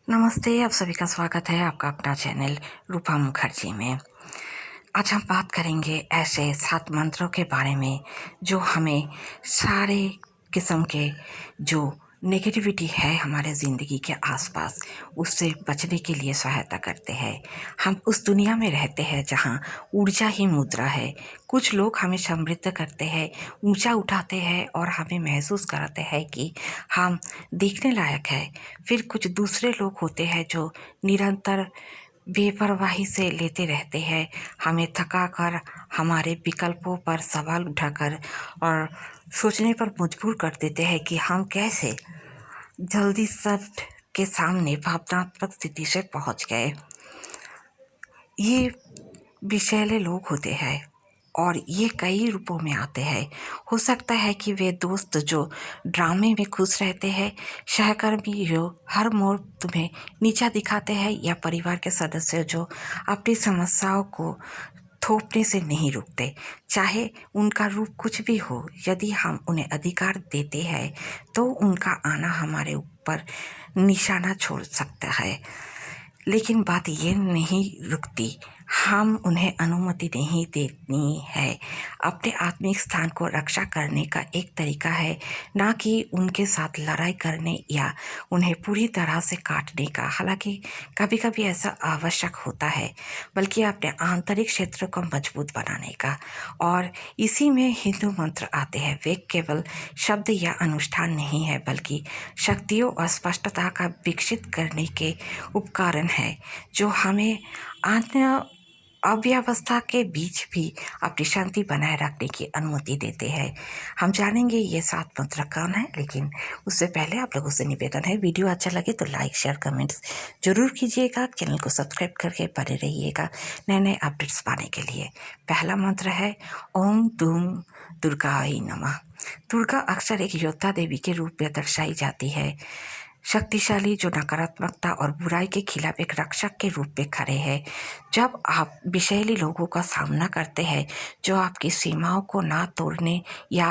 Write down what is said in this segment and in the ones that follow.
नमस्ते, आप सभी का स्वागत है आपका अपना चैनल रूपा मुखर्जी में। आज हम बात करेंगे ऐसे 7 मंत्रों के बारे में जो हमें सारे किस्म के जो नेगेटिविटी है हमारे ज़िंदगी के आसपास उससे बचने के लिए सहायता करते हैं। हम उस दुनिया में रहते हैं जहाँ ऊर्जा ही मुद्रा है। कुछ लोग हमें समृद्ध करते हैं, ऊंचा उठाते हैं और हमें महसूस कराते हैं कि हम देखने लायक है। फिर कुछ दूसरे लोग होते हैं जो निरंतर बेपरवाही से लेते रहते हैं, हमें थकाकर, हमारे विकल्पों पर सवाल उठाकर और सोचने पर मजबूर कर देते हैं कि हम कैसे जल्दी सब के सामने भावनात्मक स्थिति से पहुंच गए। ये विषैले लोग होते हैं और ये कई रूपों में आते हैं। हो सकता है कि वे दोस्त जो ड्रामे में खुश रहते हैं, सहकर्मी जो हर मोड़ तुम्हें नीचा दिखाते हैं, या परिवार के सदस्य जो अपनी समस्याओं को थोपने से नहीं रुकते। चाहे उनका रूप कुछ भी हो, यदि हम उन्हें अधिकार देते हैं तो उनका आना हमारे ऊपर निशाना छोड़ सकता है। लेकिन बात ये नहीं रुकती, हम उन्हें अनुमति नहीं देनी है। अपने आत्मिक स्थान को रक्षा करने का एक तरीका है ना कि उनके साथ लड़ाई करने या उन्हें पूरी तरह से काटने का। हालांकि कभी कभी ऐसा आवश्यक होता है, बल्कि अपने आंतरिक क्षेत्र को मजबूत बनाने का। और इसी में हिंदू मंत्र आते हैं। वे केवल शब्द या अनुष्ठान नहीं है, बल्कि शक्तियों और स्पष्टता का विकसित करने के उपकरण है जो हमें अन्य अव्यवस्था के बीच भी अपनी शांति बनाए रखने की अनुमति देते हैं। हम जानेंगे ये 7 मंत्र कौन है, लेकिन उससे पहले आप लोगों से निवेदन है, वीडियो अच्छा लगे तो लाइक शेयर कमेंट्स जरूर कीजिएगा। चैनल को सब्सक्राइब करके बने रहिएगा नए नए अपडेट्स पाने के लिए। पहला मंत्र है ओम दूम दुर्गाय नमः। दुर्गा अक्सर एक योद्धा देवी के रूप में दर्शाई जाती है, शक्तिशाली जो नकारात्मकता और बुराई के खिलाफ एक रक्षक के रूप में खड़े हैं। जब आप विषैले लोगों का सामना करते हैं जो आपकी सीमाओं को ना तोड़ने या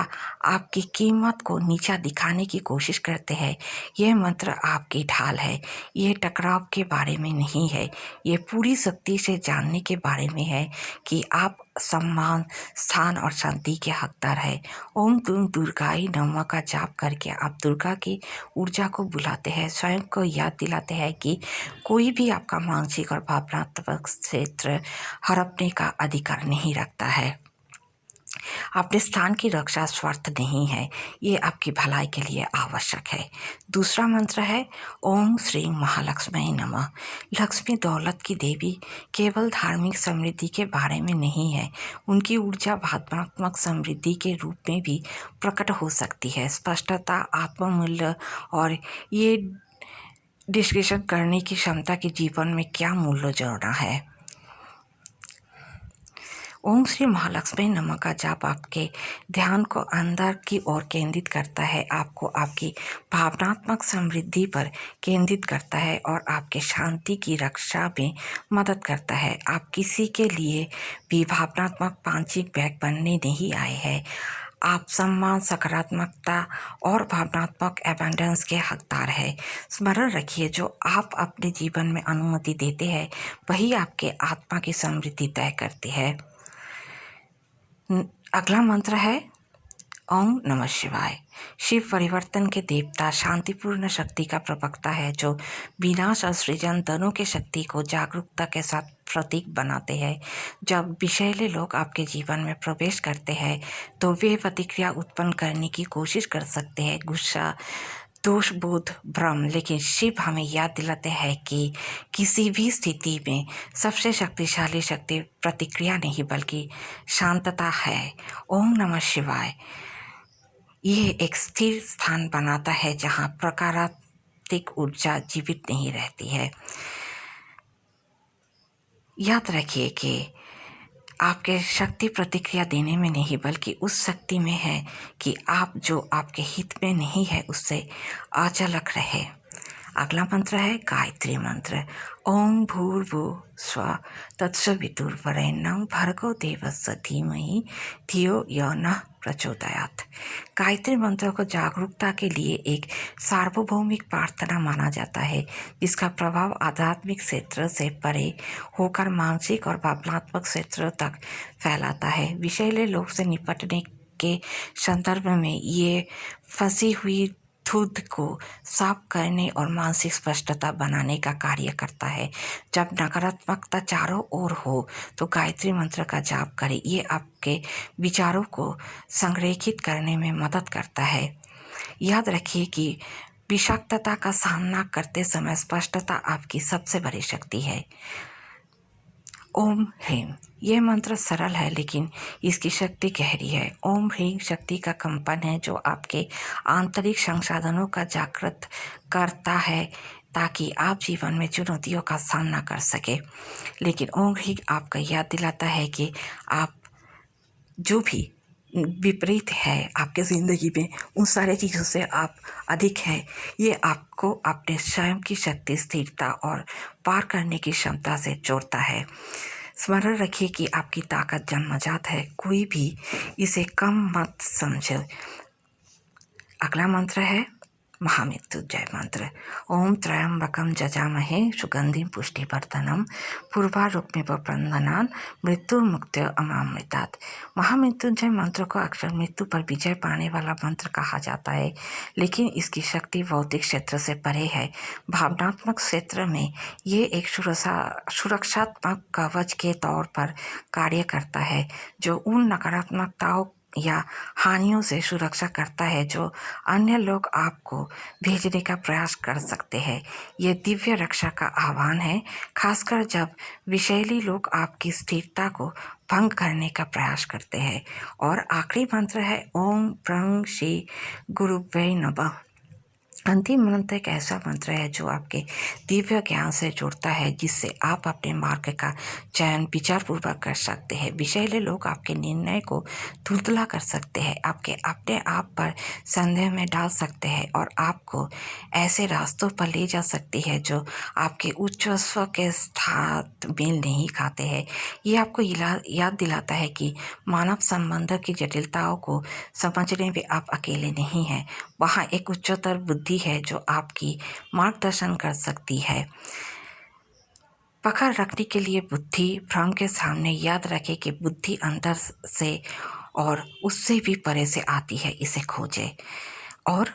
आपकी कीमत को नीचा दिखाने की कोशिश करते हैं, यह मंत्र आपकी ढाल है। ये टकराव के बारे में नहीं है, ये पूरी शक्ति से जानने के बारे में है कि आप सम्मान, स्थान और शांति के हकदार है। ओम तुम दुर्गाई नमः का जाप करके आप दुर्गा की ऊर्जा को बुलाते हैं, स्वयं को याद दिलाते हैं कि कोई भी आपका मानसिक और भावनात्मक क्षेत्र हड़पने का अधिकार नहीं रखता है। अपने स्थान की रक्षा स्वार्थ नहीं है, ये आपकी भलाई के लिए आवश्यक है। दूसरा मंत्र है ओम श्री महालक्ष्मी नमः। लक्ष्मी दौलत की देवी केवल धार्मिक समृद्धि के बारे में नहीं है, उनकी ऊर्जा भावनात्मक समृद्धि के रूप में भी प्रकट हो सकती है। स्पष्टता, आत्ममूल्य और ये डिस्कशन करने की क्षमता के जीवन में क्या मूल्य जोड़ना है। ओम श्री महालक्ष्मी नमः का जाप आपके ध्यान को अंदर की ओर केंद्रित करता है, आपको आपकी भावनात्मक समृद्धि पर केंद्रित करता है और आपके शांति की रक्षा में मदद करता है। आप किसी के लिए भी भावनात्मक पांचिंग बैग बनने नहीं आए हैं। आप सम्मान, सकारात्मकता और भावनात्मक एबंडेंस के हकदार हैं। स्मरण रखिए, जो आप अपने जीवन में अनुमति देते हैं वही आपके आत्मा की समृद्धि तय करती है। अगला मंत्र है ओम नमः शिवाय। शिव परिवर्तन के देवता, शांतिपूर्ण शक्ति का प्रवक्ता है जो विनाश और सृजन दोनों के शक्ति को जागरूकता के साथ प्रतीक बनाते हैं। जब विषैले लोग आपके जीवन में प्रवेश करते हैं तो वे प्रतिक्रिया उत्पन्न करने की कोशिश कर सकते हैं, गुस्सा, दोष, बोध, भ्रम। लेकिन शिव हमें याद दिलाते हैं कि किसी भी स्थिति में सबसे शक्तिशाली शक्ति प्रतिक्रिया नहीं बल्कि शांतता है। ओम नमः शिवाय ये एक स्थिर स्थान बनाता है जहाँ प्रकारात्मक ऊर्जा जीवित नहीं रहती है। याद रखिए कि आपके शक्ति प्रतिक्रिया देने में नहीं बल्कि उस शक्ति में है कि आप जो आपके हित में नहीं है उससे अचलक रहे। अगला मंत्र है गायत्री मंत्र। ओम भूर्भुवः स्वः तत्सवितुर्वरेण्यं भर्गो देवस्य धीमहि धियो यो नः प्रचोदयात्। गायत्री मंत्र को जागरूकता के लिए एक सार्वभौमिक प्रार्थना माना जाता है, जिसका प्रभाव आध्यात्मिक क्षेत्र से परे होकर मानसिक और भावनात्मक क्षेत्र तक फैलाता है। विषैले लोग से निपटने के संदर्भ में ये फंसी हुई धुंध को साफ करने और मानसिक स्पष्टता बनाने का कार्य करता है। जब नकारात्मकता चारों ओर हो तो गायत्री मंत्र का जाप करें। ये आपके विचारों को संरेखित करने में मदद करता है। याद रखिए कि विषाक्तता का सामना करते समय स्पष्टता आपकी सबसे बड़ी शक्ति है। ओम ह्रीम। यह मंत्र सरल है लेकिन इसकी शक्ति गहरी है। ओम ह्रीम शक्ति का कंपन है जो आपके आंतरिक संसाधनों का जागृत करता है ताकि आप जीवन में चुनौतियों का सामना कर सके। लेकिन ओम ह्रीम आपको याद दिलाता है कि आप जो भी विपरीत है आपके ज़िंदगी में, उन सारे चीज़ों से आप अधिक हैं। ये आपको अपने स्वयं की शक्ति, स्थिरता और पार करने की क्षमता से जोड़ता है। स्मरण रखिए कि आपकी ताकत जन्मजात है, कोई भी इसे कम मत समझे। अगला मंत्र है महामृत्युंजय मंत्र। ओम त्र्यंबकम जजामहे सुगंधिम पुष्टिवर्धनम पूर्वारुक्मिव बंधनान् मृत्युर्मुक्त्य अमामृतात्। महामृत्युंजय मंत्र को अक्सर मृत्यु पर विजय पाने वाला मंत्र कहा जाता है, लेकिन इसकी शक्ति भौतिक क्षेत्र से परे है। भावनात्मक क्षेत्र में ये एक सुरक्षात्मक कवच के तौर पर कार्य करता है, जो उन नकारात्मकताओं या हानियों से सुरक्षा करता है जो अन्य लोग आपको भेजने का प्रयास कर सकते हैं। यह दिव्य रक्षा का आह्वान है, खासकर जब विषैली लोग आपकी स्थिरता को भंग करने का प्रयास करते हैं। और आखिरी मंत्र है ओम प्रणं श्री गुरुभ्ये नमः। अंतिम मंत्र एक ऐसा मंत्र है जो आपके दिव्य ज्ञान से जुड़ता है, जिससे आप अपने मार्ग का चयन विचारपूर्वक कर सकते हैं। विषैले लोग आपके निर्णय को धुंधला कर सकते हैं, आपके अपने आप पर संदेह में डाल सकते हैं और आपको ऐसे रास्तों पर ले जा सकती है जो आपके उच्च स्व के साथ मेल नहीं खाते हैं। ये आपको याद दिलाता है कि मानव संबंधों की जटिलताओं को समझने में आप अकेले नहीं हैं। वहाँ एक उच्चतर बुद्धि है जो आपकी मार्गदर्शन कर सकती है। पकड़ रखने के लिए बुद्धि भ्रम के सामने याद रखें कि बुद्धि अंदर से और उससे भी परे से आती है, इसे खोजें। और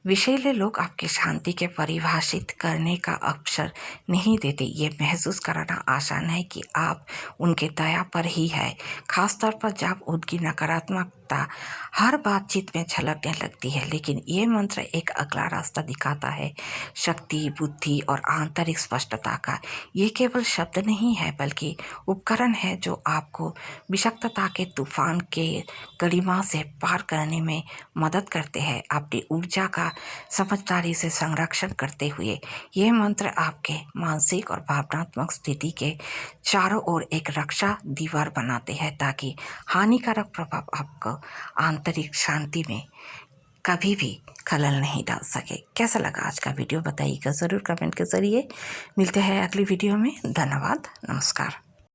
विषैले लोग आपकी शांति के परिभाषित करने का अवसर नहीं देते। ये महसूस कराना आसान है कि आप उनके दया पर ही है, खासतौर पर जब उनकी नकारात्मकता हर बातचीत में झलकने लगती है। लेकिन ये मंत्र एक अगला रास्ता दिखाता है, शक्ति, बुद्धि और आंतरिक स्पष्टता का। ये केवल शब्द नहीं है बल्कि उपकरण है जो आपको विषाक्तता के तूफान के गरिमा से पार करने में मदद करते हैं। अपनी ऊर्जा का समझदारी से संरक्षण करते हुए ये मंत्र आपके मानसिक और भावनात्मक स्थिति के चारों ओर एक रक्षा दीवार बनाते हैं, ताकि हानिकारक प्रभाव आपको आंतरिक शांति में कभी भी खलल नहीं डाल सके। कैसा लगा आज का वीडियो बताइएगा ज़रूर कमेंट के ज़रिए। मिलते हैं अगली वीडियो में। धन्यवाद, नमस्कार।